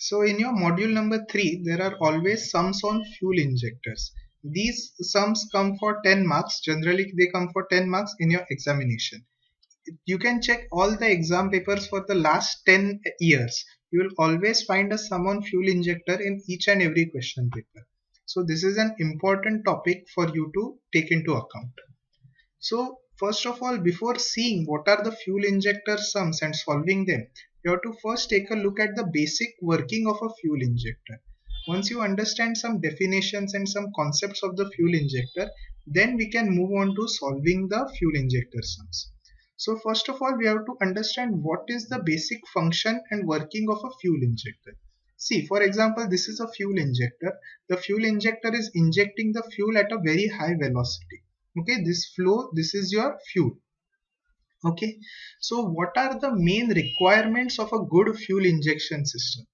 So in your module number 3, there are always sums on fuel injectors. These sums come for 10 marks. Generally, they come for 10 marks in your examination. You can check all the exam papers for the last 10 years. You will always find a sum on fuel injector in each and every question paper. So this is an important topic for you to take into account. So first of all, before seeing what are the fuel injector sums and solving them, you have to first take a look at the basic working of a fuel injector. Once you understand some definitions and some concepts of the fuel injector, then we can move on to solving the fuel injector sums. So first of all, we have to understand what is the basic function and working of a fuel injector. See, for example, this is a fuel injector. The fuel injector is injecting the fuel at a very high velocity. Okay, this is your fuel. Okay, so what are the main requirements of a good fuel injection system?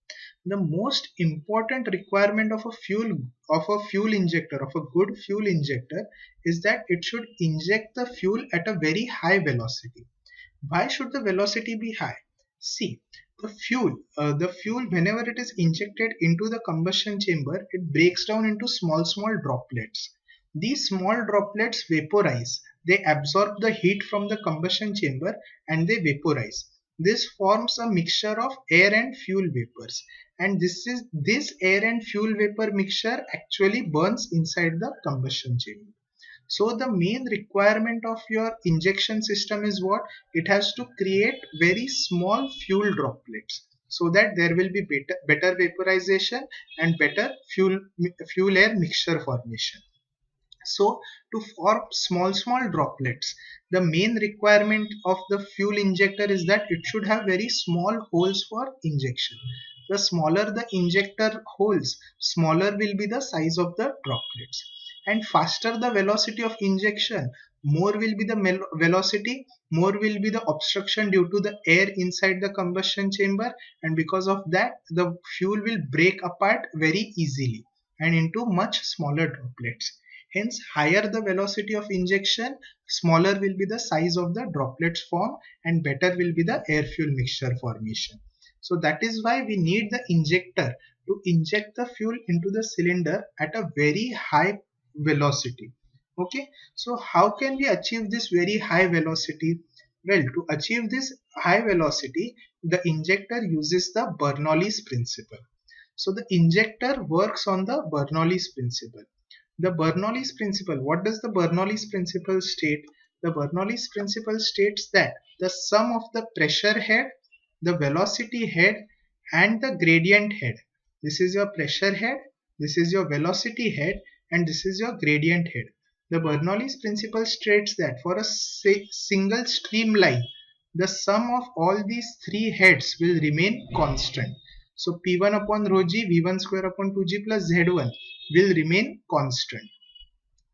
The most important requirement of a fuel injector, of a good fuel injector, is that it should inject the fuel at a very high velocity. Why should the velocity be high? See, the fuel whenever it is injected into the combustion chamber, it breaks down into small droplets. These small droplets vaporize. They absorb the heat from the combustion chamber and they vaporize. This forms a mixture of air and fuel vapors, and this air and fuel vapor mixture actually burns inside the combustion chamber. So the main requirement of your injection system is what? It has to create very small fuel droplets so that there will be better vaporization and better fuel air mixture formation. So to form small droplets, the main requirement of the fuel injector is that it should have very small holes for injection. The smaller the injector holes, smaller will be the size of the droplets. And faster the velocity of injection, more will be the velocity, more will be the obstruction due to the air inside the combustion chamber, and because of that the fuel will break apart very easily and into much smaller droplets. Hence, higher the velocity of injection, smaller will be the size of the droplets form and better will be the air-fuel mixture formation. So that is why we need the injector to inject the fuel into the cylinder at a very high velocity. Okay, so how can we achieve this very high velocity? Well, to achieve this high velocity, the injector uses the Bernoulli's principle. So the injector works on the Bernoulli's principle. The Bernoulli's principle, what does the Bernoulli's principle state? The Bernoulli's principle states that the sum of the pressure head, the velocity head and the gradient head. This is your pressure head, this is your velocity head and this is your gradient head. The Bernoulli's principle states that for a single streamline, the sum of all these three heads will remain constant. So P1 upon rho g, V1 square upon 2g plus Z1 will remain constant.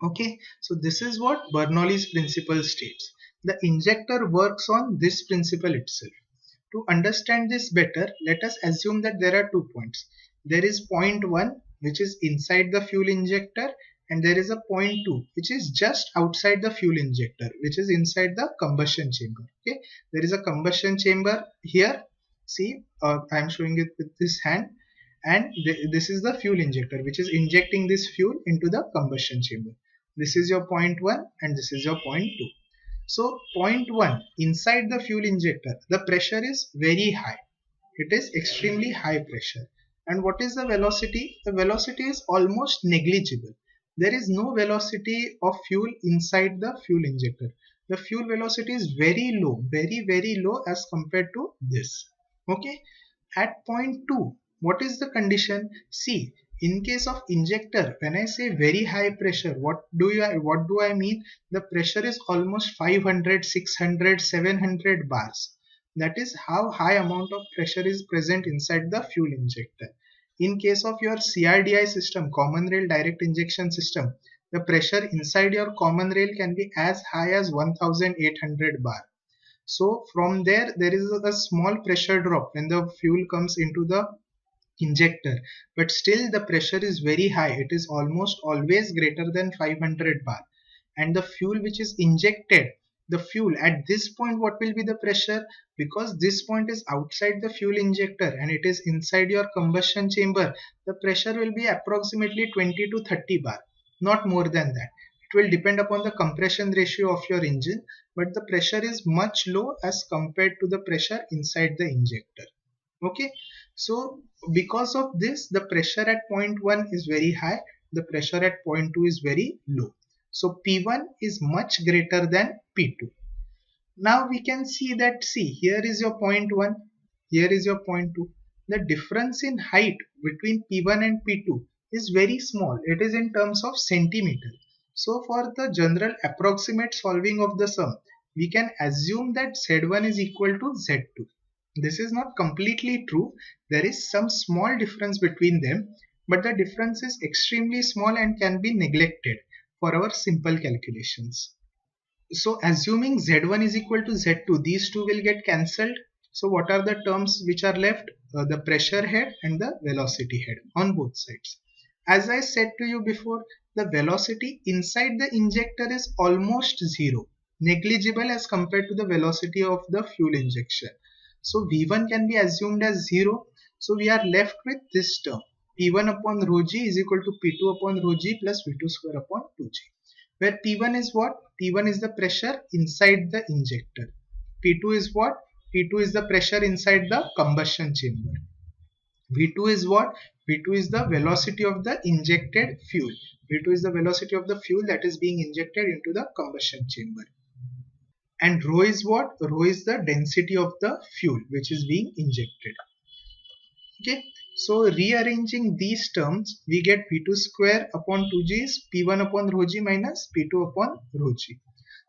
Okay, so this is what Bernoulli's principle states. The injector works on this principle itself. To understand this better, let us assume that there are 2 points. There is point 1 which is inside the fuel injector and there is a point 2 which is just outside the fuel injector, which is inside the combustion chamber. Okay, there is a combustion chamber here. See, I am showing it with this hand, and this is the fuel injector which is injecting this fuel into the combustion chamber. This is your point 1 and this is your point 2. So point 1, inside the fuel injector, the pressure is very high. It is extremely high pressure. And what is the velocity? The velocity is almost negligible. There is no velocity of fuel inside the fuel injector. The fuel velocity is very low, very low as compared to this. Okay. At point 2, what is the condition? See, in case of injector, when I say very high pressure, what do I mean? The pressure is almost 500, 600, 700 bars. That is how high amount of pressure is present inside the fuel injector. In case of your CRDI system, common rail direct injection system, the pressure inside your common rail can be as high as 1800 bar. So from there is a small pressure drop when the fuel comes into the injector, but still the pressure is very high. It is almost always greater than 500 bar, and the fuel which is injected the fuel at this point, what will be the pressure? Because this point is outside the fuel injector and it is inside your combustion chamber, the pressure will be approximately 20 to 30 bar, not more than that. It will depend upon the compression ratio of your engine, but the pressure is much low as compared to the pressure inside the injector. Okay, so because of this, the pressure at point 1 is very high, the pressure at point 2 is very low. So P1 is much greater than P2. Now we can see that, see, here is your point 1, here is your point 2. The difference in height between P1 and P2 is very small. It is in terms of centimeter. So for the general approximate solving of the sum, we can assume that Z1 is equal to Z2. This is not completely true. There is some small difference between them, but the difference is extremely small and can be neglected for our simple calculations. So assuming Z1 is equal to Z2, these two will get cancelled. So what are the terms which are left? The pressure head and the velocity head on both sides. As I said to you before, the velocity inside the injector is almost zero, negligible as compared to the velocity of the fuel injection. So V1 can be assumed as 0. So we are left with this term, P1 upon rho g is equal to P2 upon rho g plus V2 square upon 2g. Where P1 is what? P1 is the pressure inside the injector. P2 is what? P2 is the pressure inside the combustion chamber. V2 is what? V2 is the velocity of the injected fuel. V2 is the velocity of the fuel that is being injected into the combustion chamber. And rho is what? Rho is the density of the fuel which is being injected. Okay, so rearranging these terms, we get V2 square upon 2g is P1 upon rho g minus P2 upon rho g.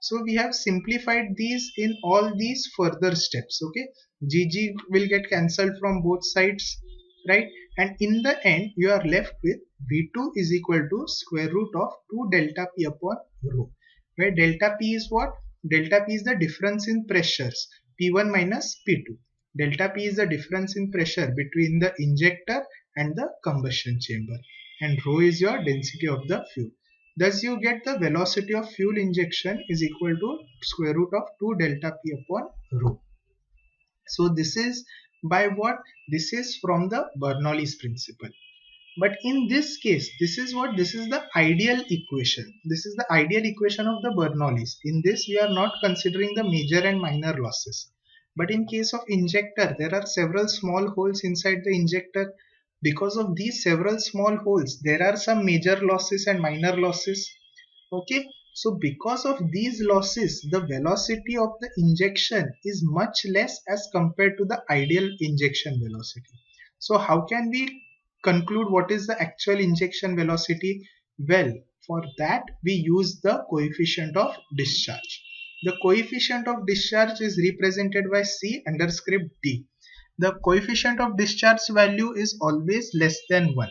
So we have simplified these in all these further steps. Okay, gg will get cancelled from both sides, right? And in the end, you are left with V2 is equal to square root of 2 delta P upon rho, where delta P is what? Delta P is the difference in pressures, P1 minus P2. Delta P is the difference in pressure between the injector and the combustion chamber, and rho is your density of the fuel. Thus you get the velocity of fuel injection is equal to square root of 2 delta P upon rho. So this is by what? This is from the Bernoulli's principle. But in this case, this is what? This is the ideal equation. This is the ideal equation of the Bernoulli's. In this, we are not considering the major and minor losses. But in case of injector, there are several small holes inside the injector. Because of these several small holes, there are some major losses and minor losses. Okay. So because of these losses, the velocity of the injection is much less as compared to the ideal injection velocity. So how can we conclude what is the actual injection velocity? Well, for that we use the coefficient of discharge. The coefficient of discharge is represented by C under script D. The coefficient of discharge value is always less than 1.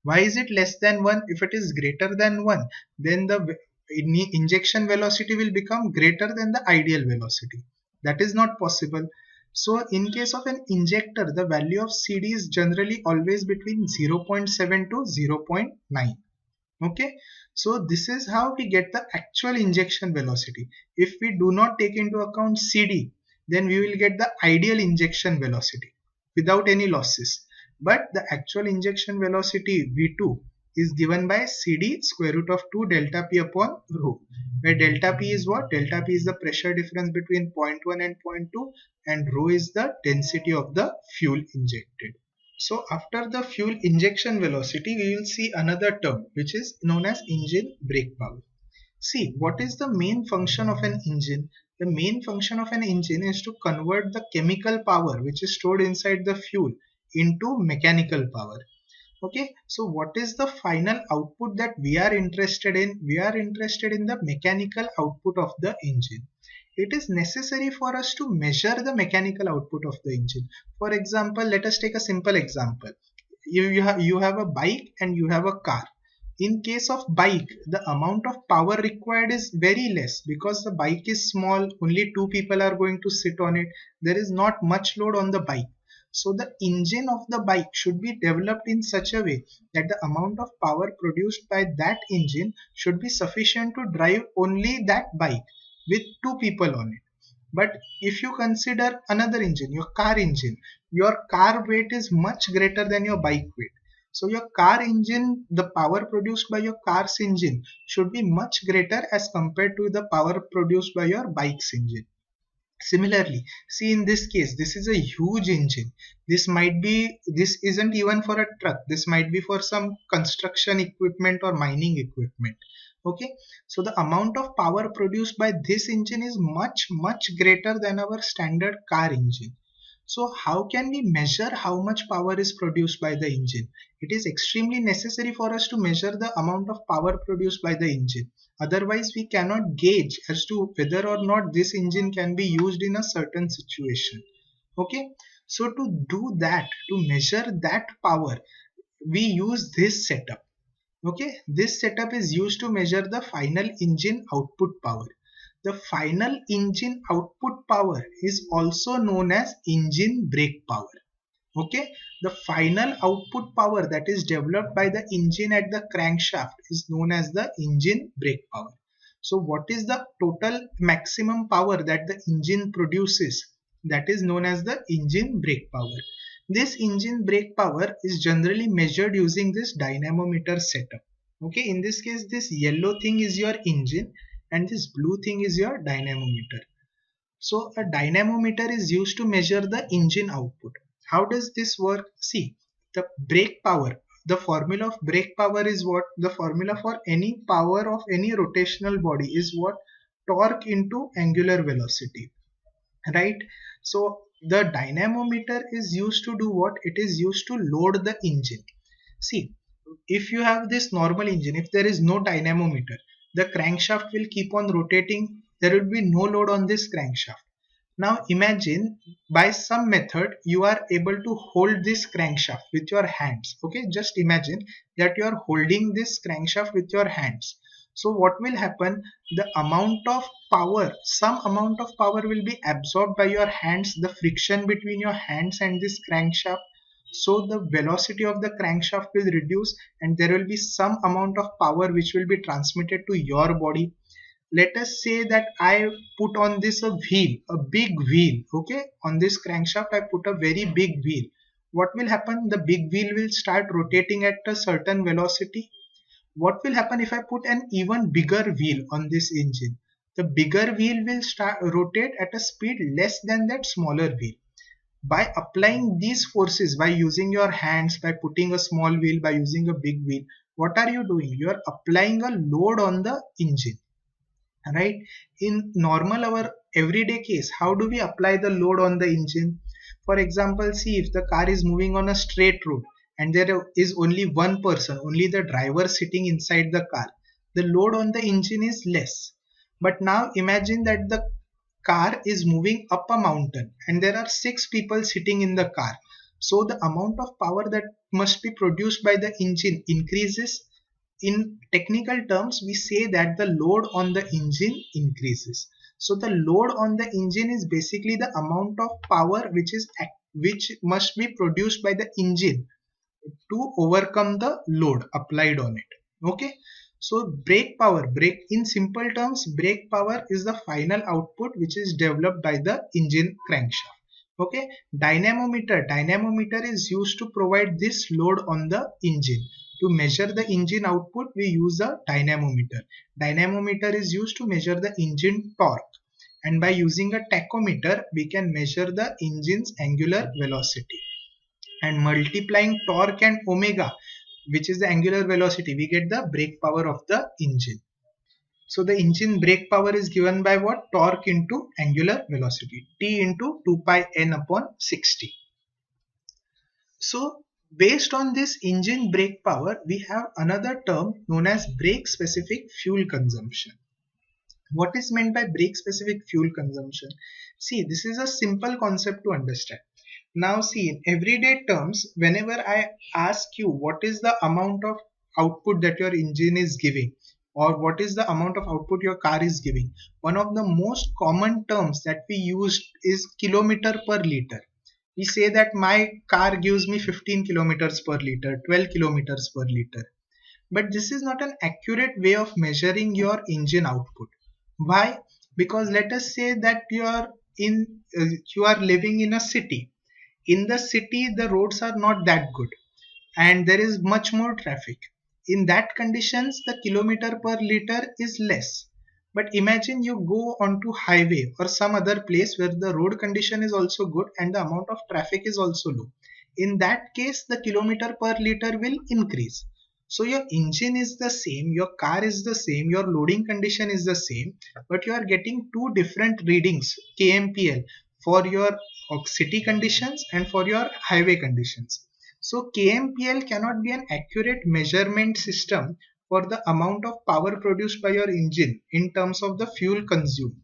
Why is it less than 1? If it is greater than 1, then the injection velocity will become greater than the ideal velocity. That is not possible. So in case of an injector, the value of CD is generally always between 0.7 to 0.9. Okay, so this is how we get the actual injection velocity. If we do not take into account CD, then we will get the ideal injection velocity without any losses. But the actual injection velocity V2 is given by CD square root of 2 delta P upon rho, where delta P is what? Delta P is the pressure difference between point 1 and point 2, and rho is the density of the fuel injected. So after the fuel injection velocity, we will see another term which is known as engine brake power. See, what is the main function of an engine? The main function of an engine is to convert the chemical power which is stored inside the fuel into mechanical power. Okay, so what is the final output that we are interested in? We are interested in the mechanical output of the engine. It is necessary for us to measure the mechanical output of the engine. For example, let us take a simple example. You have a bike and you have a car. In case of bike, the amount of power required is very less because the bike is small, only 2 people are going to sit on it. There is not much load on the bike. So the engine of the bike should be developed in such a way that the amount of power produced by that engine should be sufficient to drive only that bike. with two people on it. But if you consider another engine, your car weight is much greater than your bike weight. So your car engine, the power produced by your car's engine should be much greater as compared to the power produced by your bike's engine. Similarly, see in this case, this is a huge engine. This isn't even for a truck. This might be for some construction equipment or mining equipment. Okay, so the amount of power produced by this engine is much greater than our standard car engine. So how can we measure how much power is produced by the engine? It is extremely necessary for us to measure the amount of power produced by the engine. Otherwise, we cannot gauge as to whether or not this engine can be used in a certain situation. Okay, so to do that, to measure that power, we use this setup. Okay, this setup is used to measure the final engine output power. The final engine output power is also known as engine brake power. Okay, the final output power that is developed by the engine at the crankshaft is known as the engine brake power. So what is the total maximum power that the engine produces? That is known as the engine brake power. This engine brake power is generally measured using this dynamometer setup. Okay, in this case, this yellow thing is your engine and this blue thing is your dynamometer. So a dynamometer is used to measure the engine output. How does this work? See, the brake power, the formula of brake power is what? The formula for any power of any rotational body is what? Torque into angular velocity, right? So the dynamometer is used to do what? It is used to load the engine. See, if you have this normal engine, if there is no dynamometer, the crankshaft will keep on rotating. There will be no load on this crankshaft. Now imagine by some method you are able to hold this crankshaft with your hands. Okay, just imagine that you are holding this crankshaft with your hands. So what will happen? The amount of power, some amount of power will be absorbed by your hands, the friction between your hands and this crankshaft. So the velocity of the crankshaft will reduce and there will be some amount of power which will be transmitted to your body. Let us say that I put on this a wheel, a big wheel. Okay, on this crankshaft I put a very big wheel. What will happen? The big wheel will start rotating at a certain velocity. What will happen if I put an even bigger wheel on this engine? The bigger wheel will start rotate at a speed less than that smaller wheel. By applying these forces, by using your hands, by putting a small wheel, by using a big wheel, what are you doing? You are applying a load on the engine, right? In normal our everyday case, how do we apply the load on the engine? For example, see, if the car is moving on a straight road and there is only one person, only the driver sitting inside the car, the load on the engine is less. But now imagine that the car is moving up a mountain and there are six people sitting in the car. So the amount of power that must be produced by the engine increases. In technical terms, we say that the load on the engine increases. So the load on the engine is basically the amount of power which must be produced by the engine to overcome the load applied on it. Okay, so brake in simple terms, brake power is the final output which is developed by the engine crankshaft. Okay, dynamometer is used to provide this load on the engine. To measure the engine output, we use a dynamometer. Dynamometer is used to measure the engine torque, and by using a tachometer we can measure the engine's angular velocity. And multiplying torque and omega, which is the angular velocity, we get the brake power of the engine. So the engine brake power is given by what? Torque into angular velocity, T into 2 pi n upon 60. So based on this engine brake power, we have another term known as brake specific fuel consumption. What is meant by brake specific fuel consumption? See, this is a simple concept to understand. Now see, in everyday terms, whenever I ask you what is the amount of output that your engine is giving, or what is the amount of output your car is giving, one of the most common terms that we use is kilometer per liter. We say that my car gives me 15 kilometers per liter, 12 kilometers per liter. But this is not an accurate way of measuring your engine output. Why? Because let us say that in you are living in a city. In the city, the roads are not that good and there is much more traffic. In that conditions, the kilometer per liter is less. But imagine you go onto highway or some other place where the road condition is also good and the amount of traffic is also low. In that case, the kilometer per liter will increase. So your engine is the same, your car is the same, your loading condition is the same, but you are getting two different readings kmpl for your city conditions and for your highway conditions. So kmpl cannot be an accurate measurement system for the amount of power produced by your engine in terms of the fuel consumed.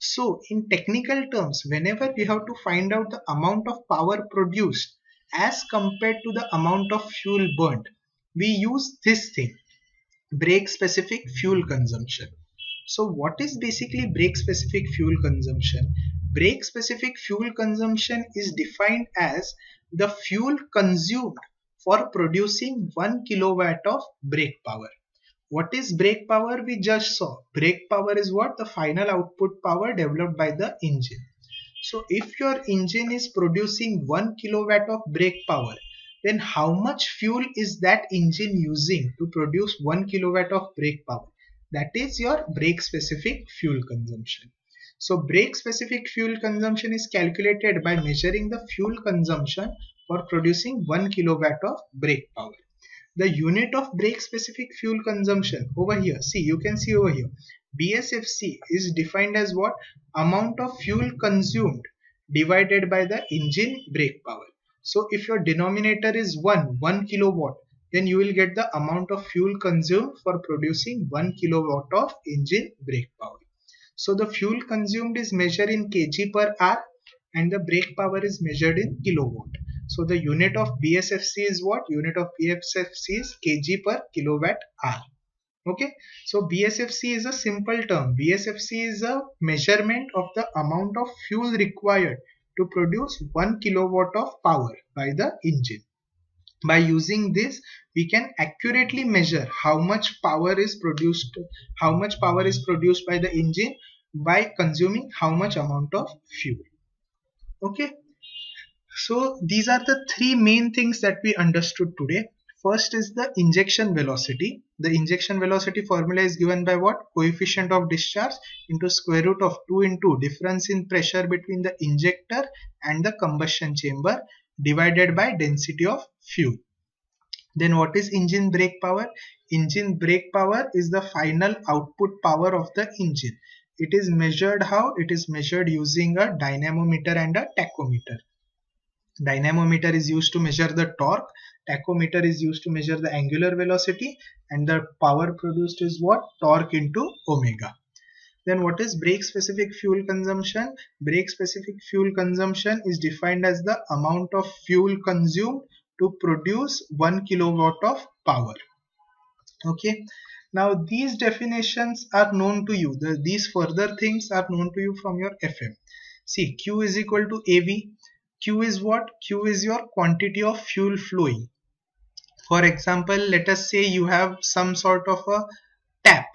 So in technical terms, whenever we have to find out the amount of power produced as compared to the amount of fuel burnt, we use this thing, brake specific fuel consumption. So what is basically brake specific fuel consumption? Brake specific fuel consumption is defined as the fuel consumed for producing 1 kilowatt of brake power. What is brake power? We just saw. Brake power is what? The final output power developed by the engine. So if your engine is producing 1 kilowatt of brake power, then how much fuel is that engine using to produce 1 kilowatt of brake power? That is your brake specific fuel consumption. So brake specific fuel consumption is calculated by measuring the fuel consumption for producing 1 kilowatt of brake power. The unit of brake specific fuel consumption over here, see, you can see over here, BSFC is defined as what? Amount of fuel consumed divided by the engine brake power. So if your denominator is 1 kilowatt, then you will get the amount of fuel consumed for producing 1 kilowatt of engine brake power. So the fuel consumed is measured in kg per hour and the brake power is measured in kilowatt. So the unit of BSFC is what? Unit of BSFC is kg per kilowatt hour. Okay, so BSFC is a simple term. BSFC is a measurement of the amount of fuel required to produce 1 kilowatt of power by the engine. By using this, we can accurately measure how much power is produced by the engine by consuming how much amount of fuel. Okay, so these are the three main things that we understood today. First is the injection velocity. The injection velocity formula is given by what? Coefficient of discharge into square root of 2 into difference in pressure between the injector and the combustion chamber divided by density of fuel. Then what is engine brake power? Engine brake power is the final output power of the engine. It is measured how? It is measured using a dynamometer and a tachometer. Dynamometer is used to measure the torque, tachometer is used to measure the angular velocity, and the power produced is what? Torque into omega. Then what is brake specific fuel consumption? Brake specific fuel consumption is defined as the amount of fuel consumed to produce 1 kilowatt of power. Okay, now these definitions are known to you. These further things are known to you from your FM. See, Q is equal to AV. Q is what? Q is your quantity of fuel flowing. For example, let us say you have some sort of a tap.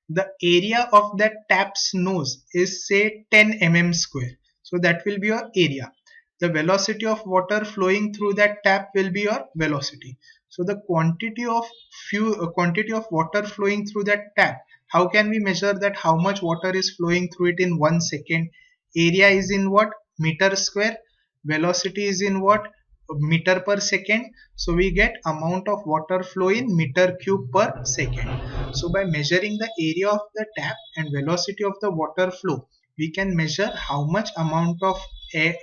The area of that tap's nose is say 10 mm square. So that will be your area. The velocity of water flowing through that tap will be your velocity. So the quantity of water flowing through that tap, how can we measure that? How much water is flowing through it in 1 second? Area is in what? Meter square. Velocity is in what? Meter per second. So we get amount of water flow in meter cube per second. So by measuring the area of the tap and velocity of the water flow, we can measure how much amount of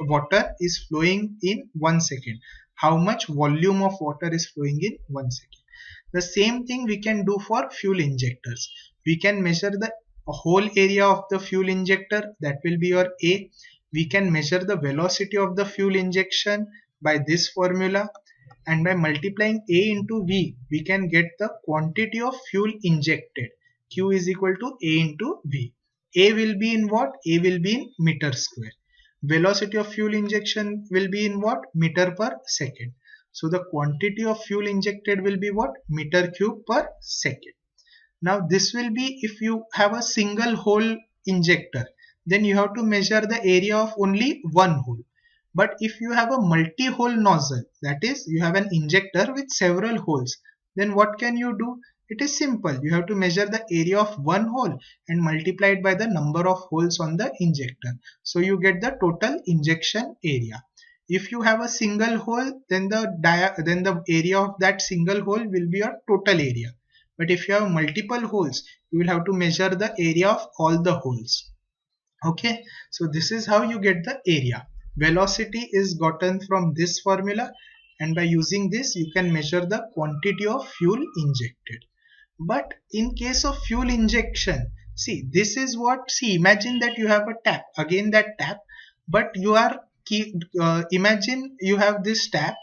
water is flowing in 1 second, how much volume of water is flowing in 1 second. The same thing we can do for fuel injectors. We can measure the whole area of the fuel injector, that will be your A. We can measure the velocity of the fuel injection by this formula, and by multiplying A into V, we can get the quantity of fuel injected. Q is equal to A into V. A will be in what? A will be in meter square. Velocity of fuel injection will be in what? Meter per second. So the quantity of fuel injected will be what? Meter cube per second. Now this will be if you have a single hole injector, then you have to measure the area of only one hole. But if you have a multi-hole nozzle, that is, you have an injector with several holes, then what can you do? It is simple. You have to measure the area of one hole and multiply it by the number of holes on the injector. So you get the total injection area. If you have a single hole, then the area of that single hole will be your total area. But if you have multiple holes, you will have to measure the area of all the holes. Okay, so this is how you get the area. Velocity is gotten from this formula, and by using this you can measure the quantity of fuel injected. But in case of fuel injection, see, this is what, see, imagine that you have a tap, again that tap, but you are imagine you have this tap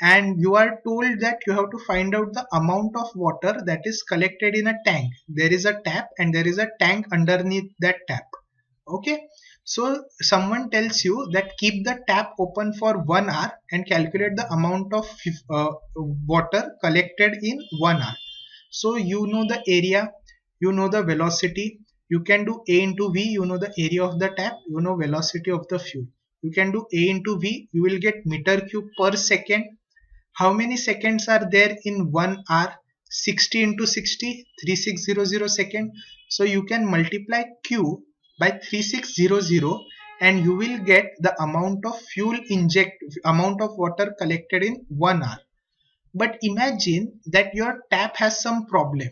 and you are told that you have to find out the amount of water that is collected in a tank. There is a tap and there is a tank underneath that tap. Okay, so someone tells you that keep the tap open for 1 hour and calculate the amount of water collected in 1 hour. So you know the area, you know the velocity, you can do A into V, you know the area of the tap, you know velocity of the fuel. You can do A into V, you will get meter cube per second. How many seconds are there in 1 hour? 60 into 60, 3600 seconds. So you can multiply Q by 3600 and you will get the amount of amount of water collected in 1 hour. But imagine that your tap has some problem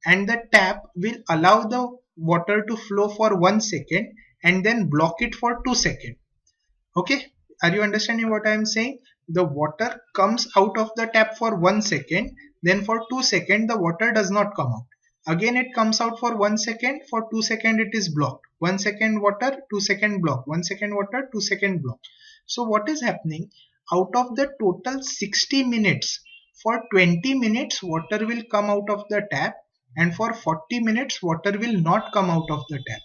and the tap will allow the water to flow for 1 second and then block it for 2 seconds. Okay, are you understanding what I am saying? The water comes out of the tap for 1 second, then for 2 seconds the water does not come out. Again it comes out for 1 second, for 2 seconds it is blocked. 1 second water, 2 second block, 1 second water, 2 second block. So what is happening? Out of the total 60 minutes, for 20 minutes water will come out of the tap and for 40 minutes water will not come out of the tap.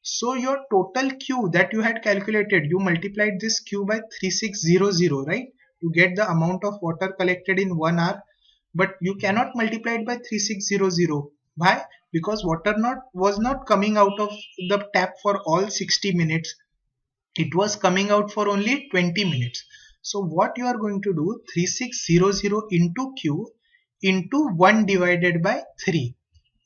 So your total Q that you had calculated, you multiplied this Q by 3600, right? To get the amount of water collected in 1 hour. But you cannot multiply it by 3600. Why? Because water was not coming out of the tap for all 60 minutes. It was coming out for only 20 minutes. So what you are going to do, 3600 into Q into 1 divided by 3.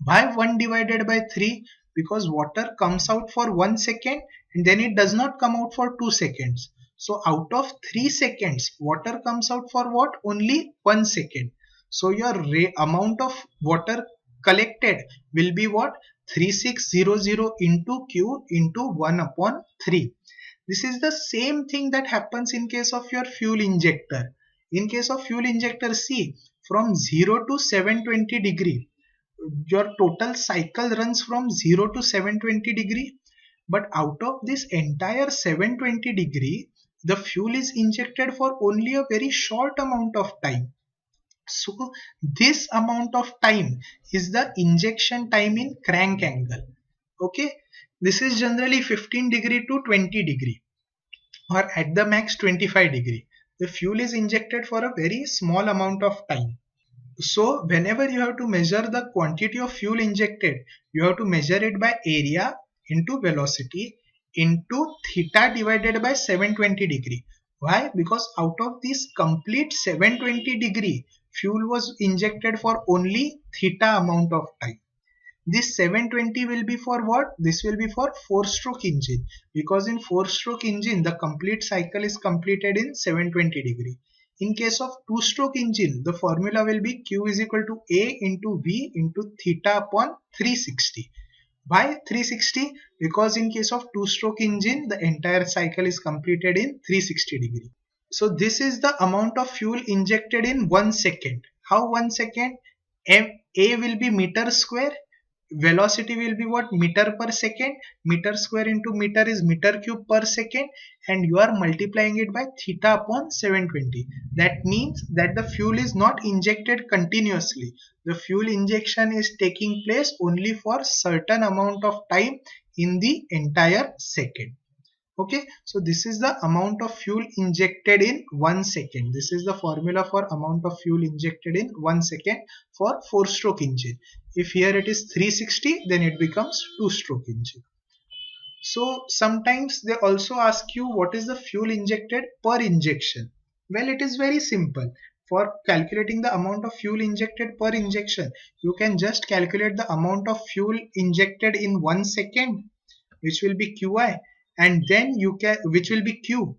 Why 1 divided by 3? Because water comes out for 1 second and then it does not come out for 2 seconds. So out of 3 seconds, water comes out for what? Only 1 second. So your amount of water collected will be what? 3600 into Q into 1 upon 3. This is the same thing that happens in case of your fuel injector. In case of fuel injector, see, from 0 to 720 degree, your total cycle runs from 0 to 720 degree, but out of this entire 720 degree, the fuel is injected for only a very short amount of time. So this amount of time is the injection time in crank angle. Okay, this is generally 15 degree to 20 degree or at the max 25 degree. The fuel is injected for a very small amount of time. So whenever you have to measure the quantity of fuel injected, you have to measure it by area into velocity into theta divided by 720 degree. Why? Because out of this complete 720 degree, fuel was injected for only theta amount of time. This 720 will be for what? This will be for 4-stroke engine, because in 4-stroke engine the complete cycle is completed in 720 degree. In case of 2-stroke engine, the formula will be Q is equal to A into V into theta upon 360. Why 360? Because in case of 2-stroke engine, the entire cycle is completed in 360 degree. So this is the amount of fuel injected in 1 second. How 1 second? A will be meter square. Velocity will be what? Meter per second. Meter square into meter is meter cube per second, and you are multiplying it by theta upon 720. That means that the fuel is not injected continuously. The fuel injection is taking place only for certain amount of time in the entire second. Okay, so this is the amount of fuel injected in 1 second. This is the formula for amount of fuel injected in 1 second for 4-stroke engine. If here it is 360, then it becomes 2-stroke engine. So sometimes they also ask you what is the fuel injected per injection. Well, it is very simple. For calculating the amount of fuel injected per injection, you can just calculate the amount of fuel injected in 1 second, which will be Qi, and then you can, which will be Q.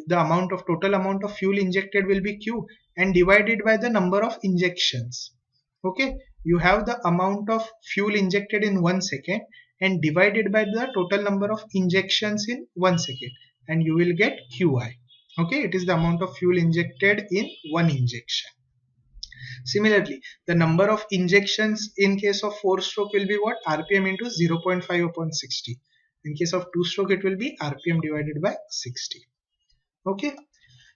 The amount of total amount of fuel injected will be Q, and divided by the number of injections. Okay, you have the amount of fuel injected in 1 second and divided by the total number of injections in 1 second, and you will get Qi. Okay, it is the amount of fuel injected in one injection. Similarly, the number of injections in case of 4-stroke will be what? RPM into 0.5 upon 60. In case of 2-stroke, it will be RPM divided by 60. Okay.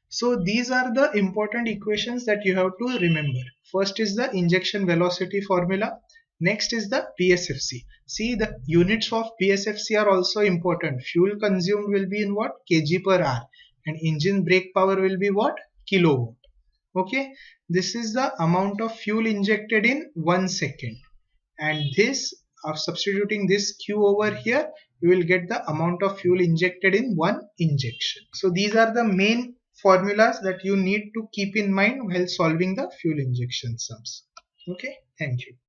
So these are the important equations that you have to remember. First is the injection velocity formula. Next is the PSFC. See, the units of PSFC are also important. Fuel consumed will be in what? Kg per hour. And engine brake power will be what? Kilowatt. Okay. This is the amount of fuel injected in 1 second. And this, of substituting this Q over here, you will get the amount of fuel injected in one injection. So these are the main formulas that you need to keep in mind while solving the fuel injection sums. Okay, thank you.